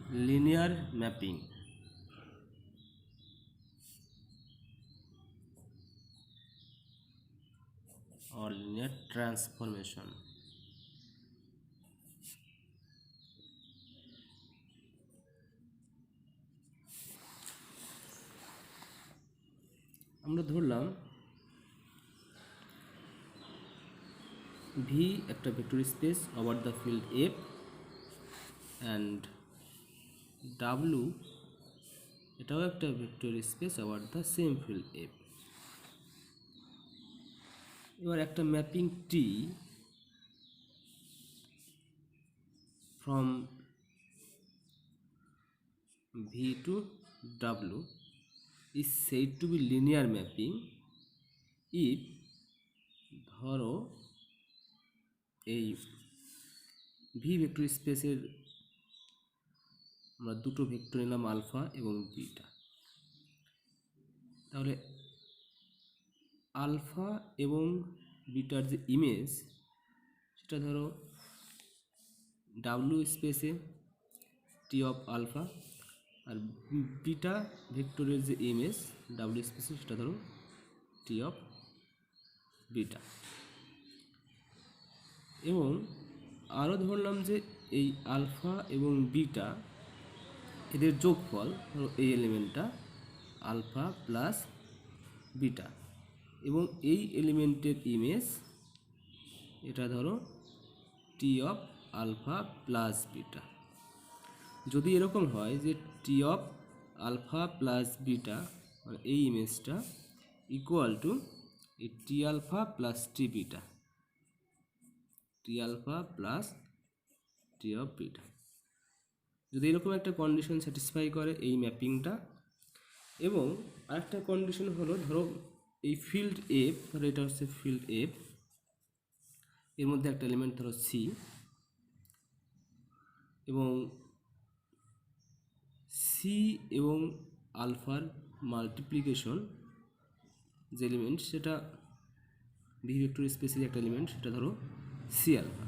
linear mapping or linear transformation. আমরা ধরলাম V একটা vector space over the field F and W এটাও একটা vector space over the same field F। এবার একটা mapping T from V to W is said to be linear mapping if ধরো এই V vector স্পেসের আমরা দুটো ভেক্টর নিলাম আলফা এবং বিটা। তাহলে আলফা এবং বিটার যে ইমেজ সেটা ধরো ডাব্লিউ স্পেসে টি অফ আলফা, আর বিটা ভেক্টরের যে ইমেজ ডাব্লিউ স্পেসে সেটা ধরো টি অফ বিটা। এবং আরও ধরলাম যে এই আলফা এবং বিটা এদের যোগফল ধরো এই এলিমেন্টটা আলফা প্লাস বিটা এবং এই এলিমেন্টের ইমেজ এটা ধরো T of alpha plus beta. যদি এরকম হয় যে T of alpha plus beta মানে এই ইমেজটা ইকুয়াল টু এই T alpha plus T beta, T alpha plus T of beta, যদি এরকম একটা কন্ডিশন স্যাটিসফাই করে এই ম্যাপিংটা। এবং আরেকটা কন্ডিশন হলো ধরো এই ফিল্ড এফ, ধরো এটা হচ্ছে ফিল্ড এফ, এর মধ্যে একটা এলিমেন্ট ধরো সি, এবং সি এবং আলফার মাল্টিপ্লিকেশন যে এলিমেন্ট সেটা ভি ভেক্টর স্পেসের একটা এলিমেন্ট সেটা ধরো সি আলফা,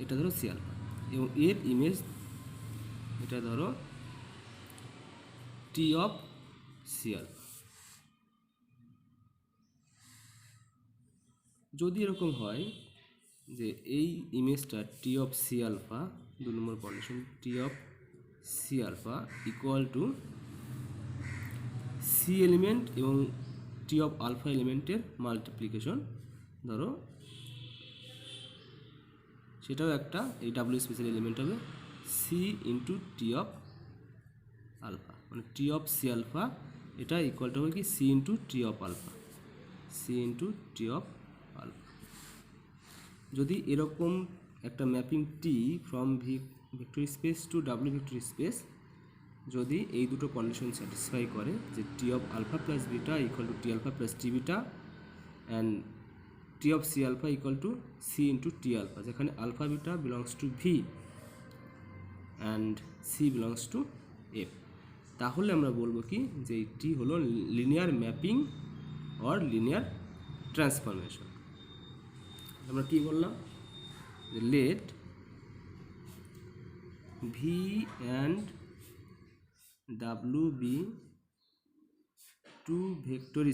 এটা ধরো সি আলফা, এবং এর ইমেজ এটা ধরো টি অফ সি আলফা। যদি এরকম হয় যে এই ইমেজটা T of C alpha, 2 number condition, T of C alpha equal to C element এবং টি অফ আলফা এলিমেন্টের মাল্টিপ্লিকেশন, ধরো সেটাও একটা এই ডাব্লিউ স্পেসের এলিমেন্ট হবে C into T of alpha, মানে টি অফ সি আলফা এটা ইকুয়ালটা হবে কি C into T of alpha, C into T of alpha. যদি এরকম একটা mapping T from V vector space to W vector space যদি এই দুটো কন্ডিশন স্যাটিসফাই করে যে T of alpha plus beta equal to T alpha plus T beta and T of C alpha equal to C into T alpha, যেখানে alpha beta belongs to V and C belongs to F, তাহলে আমরা বলবো কি যে T হলো linear mapping or linear transformation. আমরা কি বললাম যে let V and W be two vector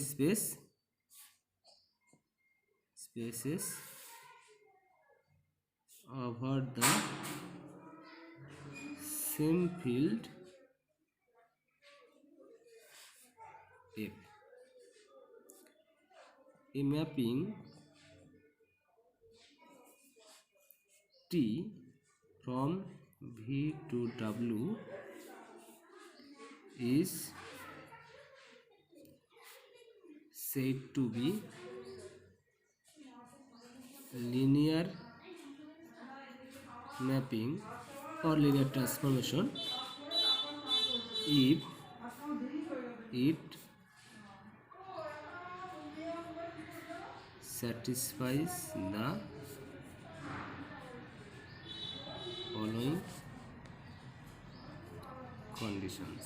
spaces over the same field F. A mapping T from V to W is said to be linear mapping or linear transformation if it satisfies the following conditions.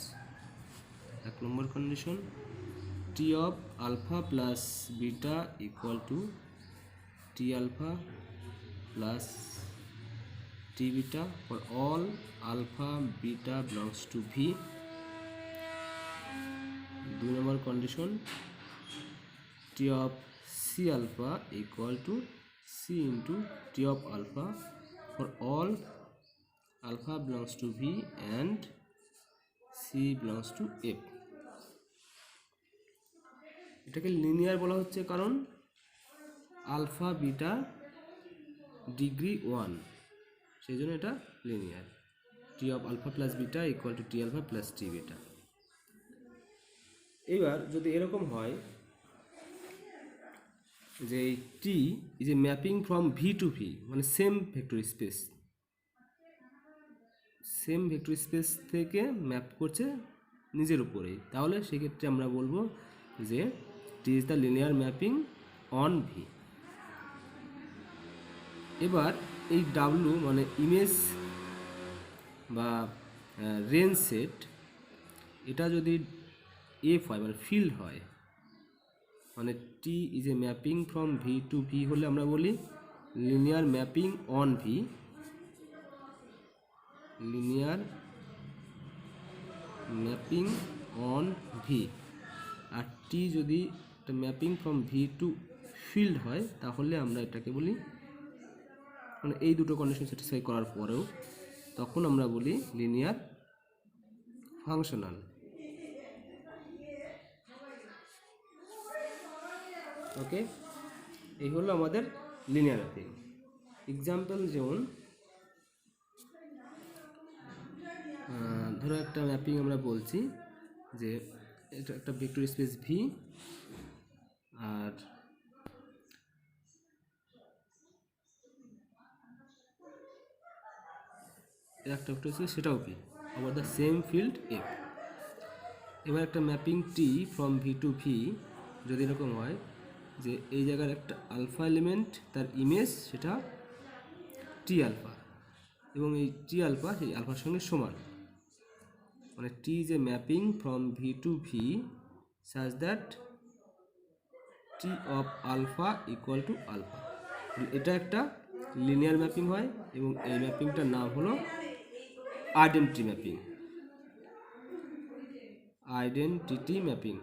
1 number condition, T of alpha plus beta equal to T alpha plus T beta for all alpha beta belongs to V. 2 number condition T of C alpha equal to C into T of alpha for all alpha belongs to V and C belongs to F. এটাকে linear বলা হচ্ছে কারণ alpha beta degree 1, সেই জন্য এটা linear. T of alpha plus beta equal to T alpha plus T beta. এবার যদি এরকম হয় যে এই T is a mapping from V to V, মানে সেম ভেক্টর স্পেস থেকে ম্যাপ করছে নিজের উপরেই, তাহলে সেক্ষেত্রে আমরা বলবো যে T is the linear mapping on V. এবার এই ডাব্লু মানে ইমেজ বা রেঞ্জ সেট, এটা যদি এফ হয় মানে ফিল্ড হয়, মানে T is a mapping from V to V হলে আমরা বলি linear mapping on V, linear mapping on V. আর টি যদি একটা mapping from V to field হয় তাহলে আমরা এটাকে বলি, মানে এই দুটো কন্ডিশন স্যাটিসফাই করার পরেও তখন আমরা বলি লিনিয়ার ফাংশনাল। ওকে, এই হলো আমাদের লিনিয়ার ম্যাপিং। এক্সাম্পল যেমন ধরো একটা ম্যাপিং আমরা বলছি যে এটা একটা ভেক্টর স্পেস ভি, আর একটা ভেক্টর স্পেস সেটাও ভি, আবার দ্য সেম ফিল্ড এফ। এবার একটা mapping T from V to V যদি এরকম হয় যে এই জায়গার একটা আলফা এলিমেন্ট, তার ইমেজ সেটা টি আলফা, এবং এই টি আলফা সেই আলফার সঙ্গে সমান, মানে T is a mapping from V to V such that T of alpha equal to alpha. এটা একটা লিনিয়ার ম্যাপিং হয় এবং এই ম্যাপিংটার নাম হলো আইডেন্টিটি ম্যাপিং। Identity mapping.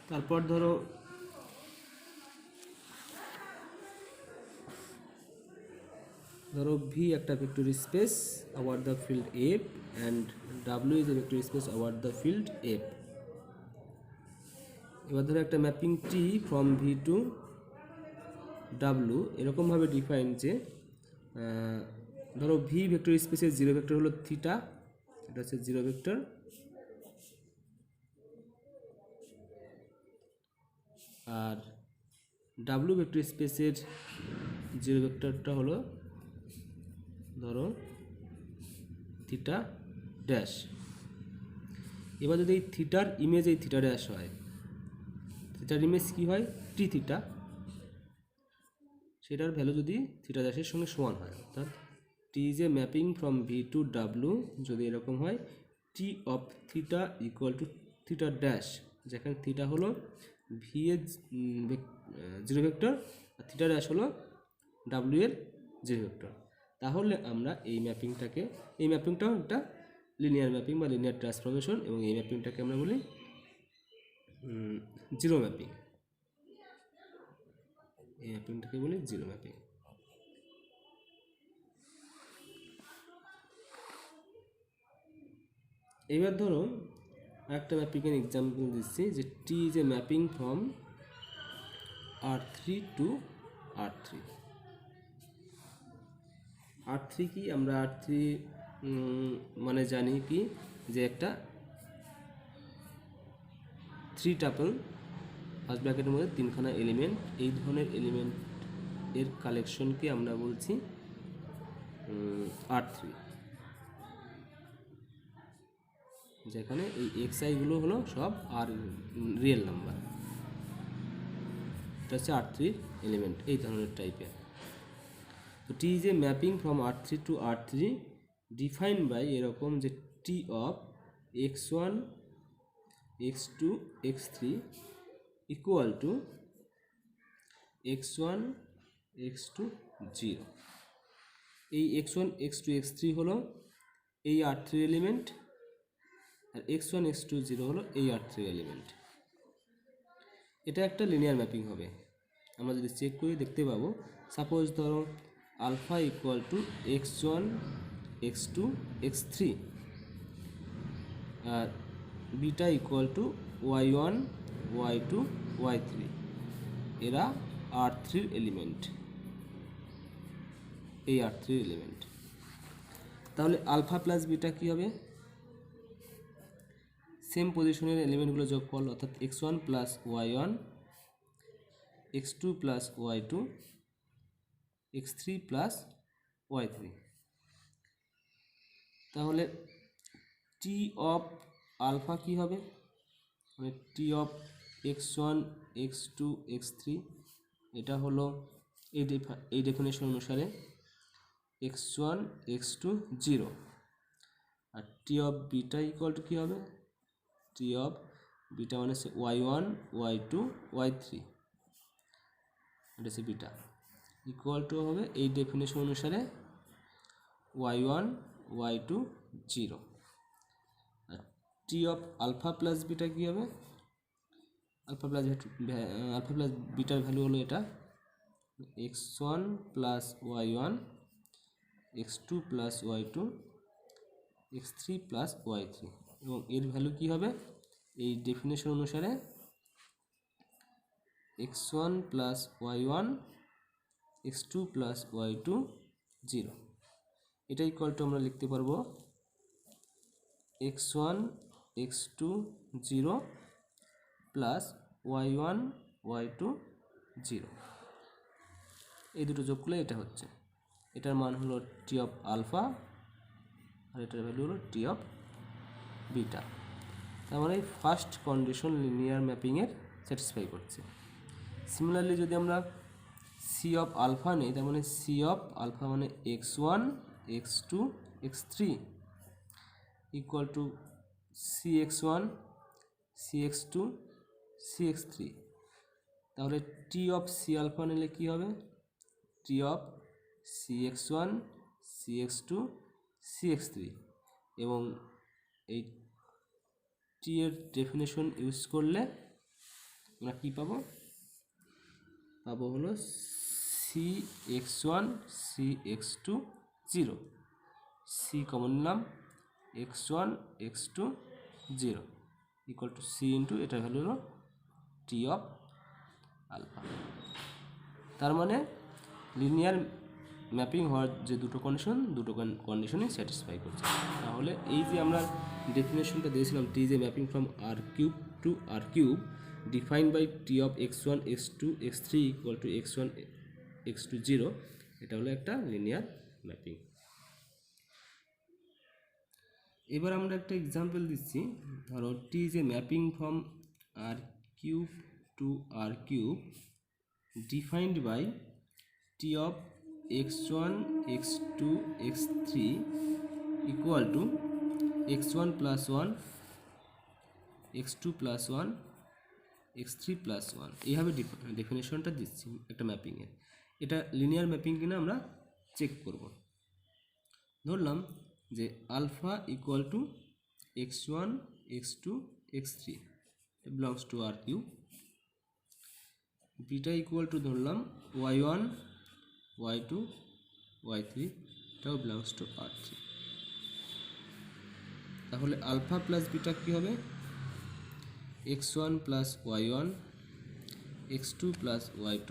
তারপর ধরো ভি একটা vector space over the field F and W is a vector space over the field F. এবার ধরো একটা mapping T from V to W এরকমভাবে ডিফাইন যে ধরো ভি ভেক্টর স্পেসের জিরো ভেক্টর হলো থিটা, এটা হচ্ছে জিরো ভেক্টর, আর ডাব্লিউ ভেক্টর স্পেসের জিরো ভেক্টরটা হলো ধরো থিটা ড্যাশ। এবার যদি এই থিটার ইমেজ এই থিটা ড্যাশ হয়, থিটার ইমেজ কী হয় টি থিটা, সেটার ভ্যালু যদি থিটা ড্যাশের সঙ্গে সমান হয়, অর্থাৎ T is a mapping from V to W যদি এরকম হয় T of theta equal to theta dash, যেখানে থিটা হলো ভি এর জিরো ভেক্টর আর থিটা ড্যাশ হলো ডাব্লিউ এর জিরো ভেক্টর, তাহলে আমরা এই ম্যাপিংটাও একটা লিনিয়ার ম্যাপিং বা লিনিয়ার ট্রান্সফরমেশন, এবং এই ম্যাপিংটাকে আমরা বলি জিরো ম্যাপিং। এই ম্যাপিংটাকে বলি জিরো ম্যাপিং। এবার ধরো একটা ম্যাপিংয়ের এক্সাম্পল দিচ্ছি যে T is a mapping from R3 to R3। R3 কি, আমরা R3 মানে জানি কি যে একটা 3 টাপল ফার্স্ট ব্র্যাকেটের মধ্যে 3খানা এলিমেন্ট, এই ধরনের এলিমেন্ট এর কালেকশনকে আমরা বলছি R3, যেখানে এই xi-গুলো হলো সব আর রিয়েল নাম্বার। এটা হচ্ছে R3 এলিমেন্ট এই ধরনের টাইপের। তো T is a mapping from R3 to R3 define by এরকম যে T of x1 x2 x3 equal to x1 x2 0। এই x1 x2 x3 হলো এই R3 এলিমেন্ট, আর x1 x2 0 হলো এই R3 এলিমেন্ট। এটা একটা লিনিয়ার ম্যাপিং হবে। আমরা যদি চেক করি দেখতে পাবো, সাপোজ ধরো alpha equal to x1 x2 x3 আর beta equal to y1 y2 y3, এরা R3 এলিমেন্ট, এই R3 এলিমেন্ট। তাহলে আলফা প্লাস বিটা কী হবে? সেম পজিশনের এলিমেন্টগুলো যোগফল, অর্থাৎ x1 plus y1 x2 plus y2 x3 plus y3। তাহলে টি অফ আলফা কী হবে? মানে T of x1 x2 x3, এটা হলো এই ডেফিনেশন অনুসারে x1 x2 0। আর T of beta equal to কী হবে? টি অফ বিটা মানে হচ্ছে y1 y2 y3, এটা হচ্ছে বিটা, ইকুয়াল টু হবে এই ডেফিনেশন অনুসারে y1 y2 0। আর T of alpha plus beta কী হবে? আলফা প্লাস বিটার ভ্যালু হলো এটা x1 plus y1 x2 plus y2 x3 plus y3, এবং এর ভ্যালু কী হবে এই ডেফিনেশন অনুসারে x1 plus y1 x2 plus y2 0। এটা ইকুয়াল টু আমরা লিখতে পারবো x1 x2 0 plus y1 y2 0। এই দুটো যোগ করলে এটা হচ্ছে, এটার মান হলো টি অফ আলফা আর এটার ভ্যালু হলো টি অফ বিটা। তার মানে ফার্স্ট কন্ডিশন লিনিয়ার ম্যাপিংয়ের স্যাটিসফাই করছে। সিমিলারলি যদি আমরা সি অফ আলফা নিই, তার মানে সি অফ আলফা মানে x1 x2 x3 equal two cx1 cx2 cx3। তাহলে টি অফ সি আলফা নিলে কী হবে? T of cx1 cx2 cx3, এবং এই টি এর ডেফিনেশন ইউজ করলে আমরা কী পাবো? পাবো হলো cx1 cx2 0, সি কমন নিলাম x1 x2 0 equal to C into এটার ভ্যালু হলো টি অফ আলফা। তার মানে লিনিয়ার ম্যাপিং হওয়ার যে দুটো কন্ডিশনই স্যাটিসফাই করছে। তাহলে এই যে আমরা ডেফিনেশনটা দিয়েছিলাম, টি যে mapping from R cube to R cube defined by T of x1 x2 x3 equal to x1 x2 0, এটা হলো একটা লিনিয়ার ম্যাপিং। এবার আমরা একটা এক্সাম্পল দিচ্ছি। ধরো টি যে mapping from R cube to R cube defined by T of x1 x2 x3 equal to x1 plus 1 x2 plus 1 x3 plus 1, এইভাবে ডেফিনেশনটা দিচ্ছি একটা ম্যাপিংয়ের। এটা লিনিয়ার ম্যাপিং কিনা আমরা চেক করব। ধরলাম যে alpha equal to x1 x2 x3 belongs to R Q, beta equal to ধরলাম y1 y2 y3, এটাও বিলংস টু r3। তাহলে আলফা প্লাস বিটা কী হবে? x1 plus y1 x2 plus y2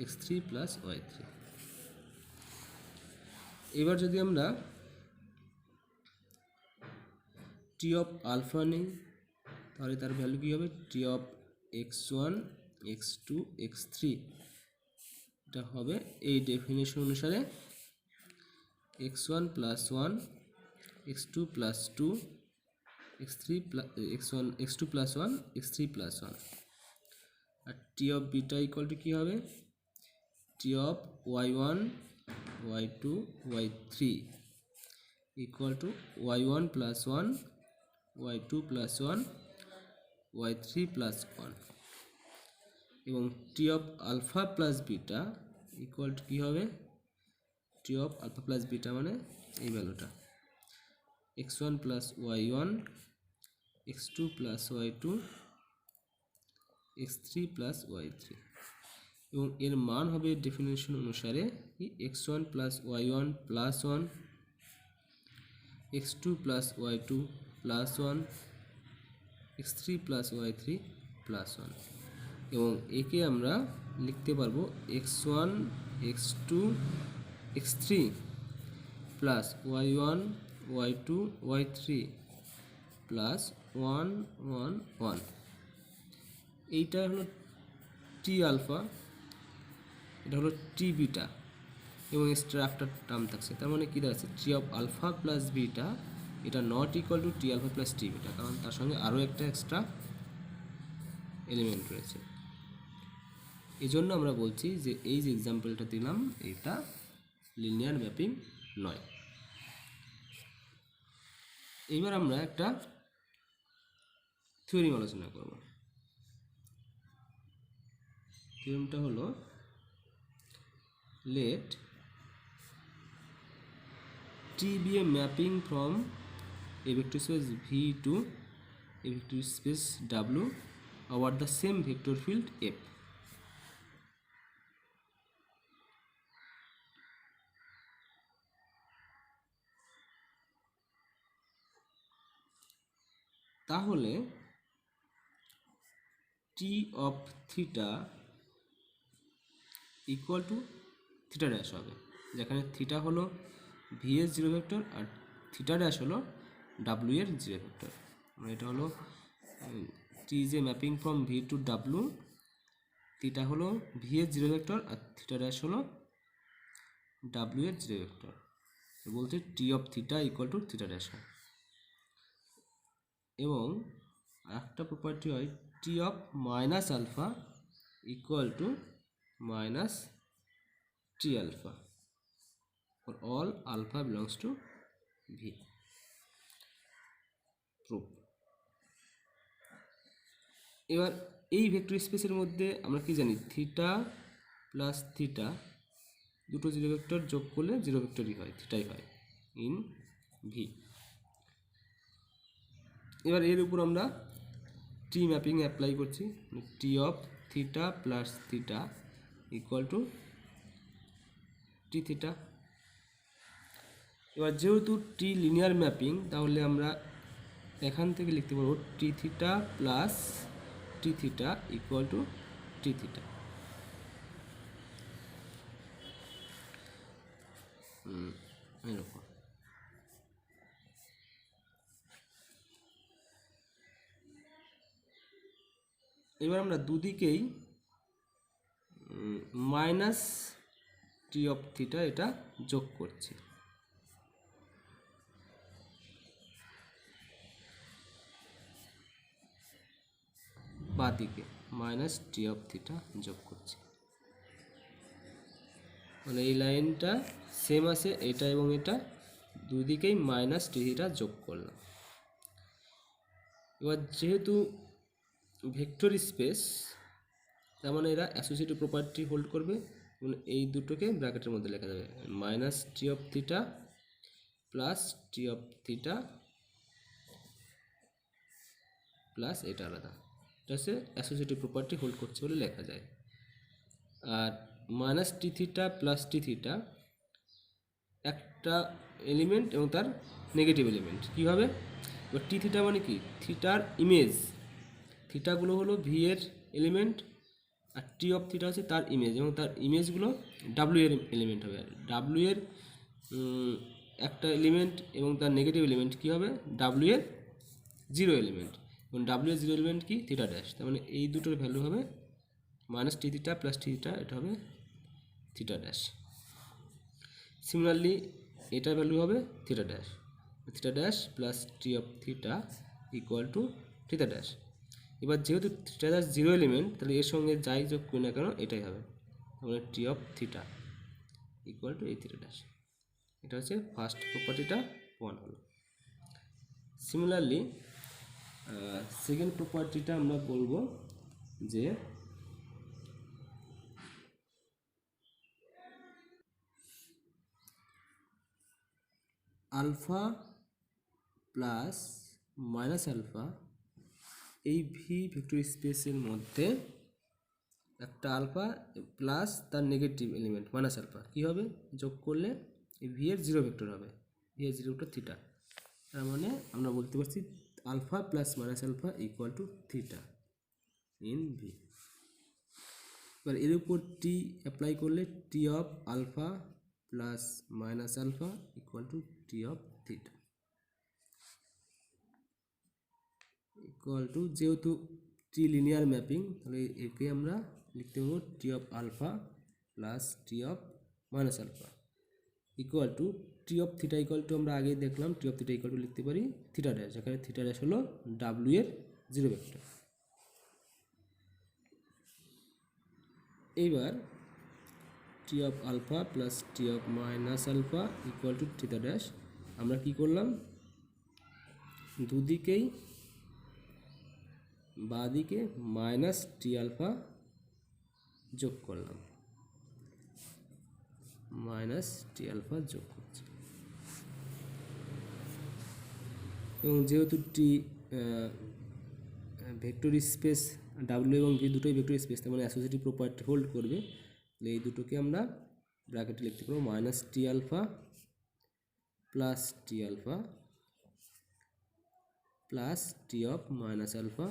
x3 plus y3। এবার যদি আমরা টি of alpha নিই, তাহলে তার ভ্যালু কী হবে? T of x1 x2 x3, এটা হবে এই ডেফিনেশন অনুসারে x1 plus 1 x2 plus 2 x3 plus x1 x2 plus 1 x3 plus 1। আর T of beta equal to কী হবে? T of y1 y2 y3 equal to y1 plus 1 y2 plus 1 y3 plus 1 এবং T of alpha plus beta equal to কী হবে, T of alpha plus beta মানে এই ভ্যালুটা x1 plus y1 x2 plus y2 x3 plus y3 এবং এর মান হবে ডেফিনেশন অনুসারে কি x1 plus y1 plus 1 x2 plus y2 plus 1 x3 plus y3 plus 1 এবং একে আমরা লিখতে পারবো x1 x2 x3 plus y1 y2 y3 plus 1 1 1। এইটা হলো টি আলফা, এটা হলো টি বিটা এবং এক্সট্রা একটা টার্ম থাকছে, তার মানে কী দাঁড়াচ্ছে T of alpha plus beta এটা not equal to T alpha plus T beta, কারণ তার সঙ্গে আরও একটা এক্সট্রা এলিমেন্ট রয়েছে। এই জন্য আমরা বলছি যে এই যে এক্সাম্পলটা দিলাম এটা লিনিয়ার ম্যাপিং নয়। এইবার আমরা একটা থিওরিম আলোচনা করব। থিওরিমটা হলো let T be a mapping from a vector space V to a vector space W over the same vector field F. তাহলে T of theta equal to theta dash হবে, যেখানে থিটা হলো ভি এর zero vector আর theta dash হলো W এর zero vector. এটা হলো টি যে mapping from V to W, theta হলো ভি এর জিরো ভেক্টর আর থিটা ড্যাশ হলো ডাব্লিউ এর জিরো ভেক্টর। বলতে T of theta equal to theta dash হয়। এবং একটা প্রপার্টি হয় T of minus alpha equal to minus T alpha for all alpha belongs to V. Proof. এবার এই ভেক্টর স্পেসের মধ্যে আমরা কি জানি থিটা প্লাস থিটা দুটো জিরো ভেক্টর যোগ করলে জিরো ভেক্টরই হয়, থিটাই হয় ইন ভি। এবার এর উপর আমরা টি ম্যাপিং অ্যাপ্লাই করছি, T of theta plus theta equal to T theta. এবার যেহেতু টি লিনিয়ার ম্যাপিং তাহলে আমরা এখান থেকে লিখতে পারবো T theta plus T theta equal to T theta. এরকম এবার আমরা দুদিকেই মাইনাস টি অফ থিটা এটা যোগ করছি। বাদিকে মাইনাস টি অফ থিটা যোগ করছি, মানে এই লাইনটা সেম আছে এটা এবং এটা, দুদিকেই মাইনাস টি থিটা যোগ করলাম। এবার যেহেতু ভেক্টর স্পেস তার মানে এরা অ্যাসোসিয়েটিভ প্রপার্টি হোল্ড করবে, মানে এই দুটোকে ব্র্যাকেটের মধ্যে লেখা যাবে minus T of theta plus T of theta plus এটা আলাদা, এটা হচ্ছে অ্যাসোসিয়েটিভ প্রপার্টি হোল্ড করছে বলে লেখা যায়। আর মাইনাস টি থিটা প্লাস টি থিটা একটা এলিমেন্ট এবং তার নেগেটিভ এলিমেন্ট কীভাবে, এবার টি থিটা মানে কি থিটার ইমেজ, থিটাগুলো হলো ভি এর এলিমেন্ট আর টি অফ থিটা হচ্ছে তার ইমেজ এবং তার ইমেজগুলো ডাব্লিউ এর এলিমেন্ট হবে। ডাব্লিউ এর একটা এলিমেন্ট এবং তার নেগেটিভ এলিমেন্ট কী হবে ডাব্লিউ এর জিরো এলিমেন্ট, এবং ডাব্লিউ এর জিরো এলিমেন্ট কি থিটা ড্যাশ, তার মানে এই দুটোর ভ্যালু হবে মাইনাস টি থিটা প্লাস টি থিটা, এটা হবে থিটা ড্যাশ। সিমিলারলি এটার ভ্যালু হবে theta dash plus T of theta equal to theta dash. এবার যেহেতু থিটা ড্যাশ জিরো এলিমেন্ট তাহলে এর সঙ্গে যাই যোগ করি না কেন এটাই হবে, তাহলে টি অফ থিটা ইকুয়াল টু এই থিটা ড্যাশ। এটা হচ্ছে ফার্স্ট প্রপার্টিটা 1 হলো। সিমিলারলি সেকেন্ড প্রপার্টিটা আমরা বলবো যে আলফা প্লাস মাইনাস আলফা এই ভি ভেক্টর স্পেসের মধ্যে একটা আলফা প্লাস তার নেগেটিভ এলিমেন্ট মাইনাস আলফা কী হবে, যোগ করলে এই ভি এর জিরো ভেক্টর হবে, ভি এর জিরো ভেক্টর থিটা। তার মানে আমরা বলতে পারছি alpha plus minus alpha equal to theta in V. এবার এর উপর টি অ্যাপ্লাই করলে T of alpha plus minus alpha equal to T of theta equal to, যেহেতু টি লিনিয়ার ম্যাপিং তাহলে একে আমরা লিখতে পারবো T of alpha plus T of minus alpha equal to T of theta equal to আমরা আগেই দেখলাম T of theta equal to লিখতে পারি থিটা ড্যাশ, যেখানে থিটা ড্যাশ হলো ডাব্লিউ এর জিরো ভেক্টর। এইবার T of alpha plus T of minus alpha equal to theta dash, আমরা কি করলাম দুদিকেই বাঁদিকে মাইনাস টি আলফা যোগ করলাম, মাইনাস টি আলফা যোগ করছি। এবং যেহেতু টি ভেক্টর স্পেস ডাব্লিউ এবং ভি দুটোই ভেক্টর স্পেস, তার মানে অ্যাসোসিয়েটিভ প্রপার্টি হোল্ড করবে, তাহলে এই দুটোকে আমরা ব্র্যাকেটে লিখতে পারবো minus T alpha plus T alpha plus T of minus alpha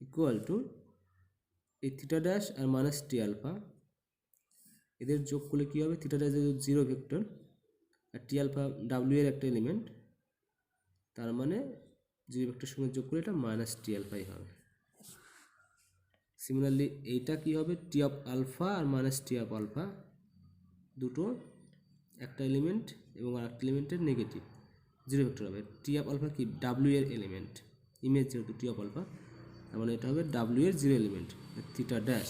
equal to এই থিটা ড্যাশ আর মাইনাস টি আলফা এদের যোগ করলে কী হবে, থিটা ড্যাশ জিরো ভেক্টর আর টি আলফা ডাব্লিউ এর একটা এলিমেন্ট, তার মানে জিরো ভেক্টরের সঙ্গে যোগ করলে এটা মাইনাস টি আলফাই হবে। সিমিলারলি এইটা কি হবে, টি অফ আলফা আর মাইনাস টি অফ আলফা দুটো একটা এলিমেন্ট এবং আর একটা এলিমেন্টের নেগেটিভ জিরো ভেক্টর হবে। টি অফ আলফা কি ডাব্লিউ এর এলিমেন্ট, ইমেজ যেহেতু টি অফ আলফা, তার মানে এটা হবে ডাব্লিউ এর zero element theta dash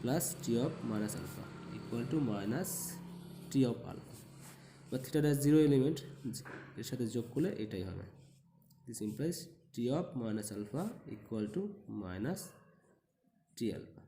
plus T of minus alpha equal to minus T of alpha, বা থিটা ড্যাশ জিরো এলিমেন্ট এর সাথে যোগ করলে এটাই হবে। This implies T of minus alpha equal to minus T alpha.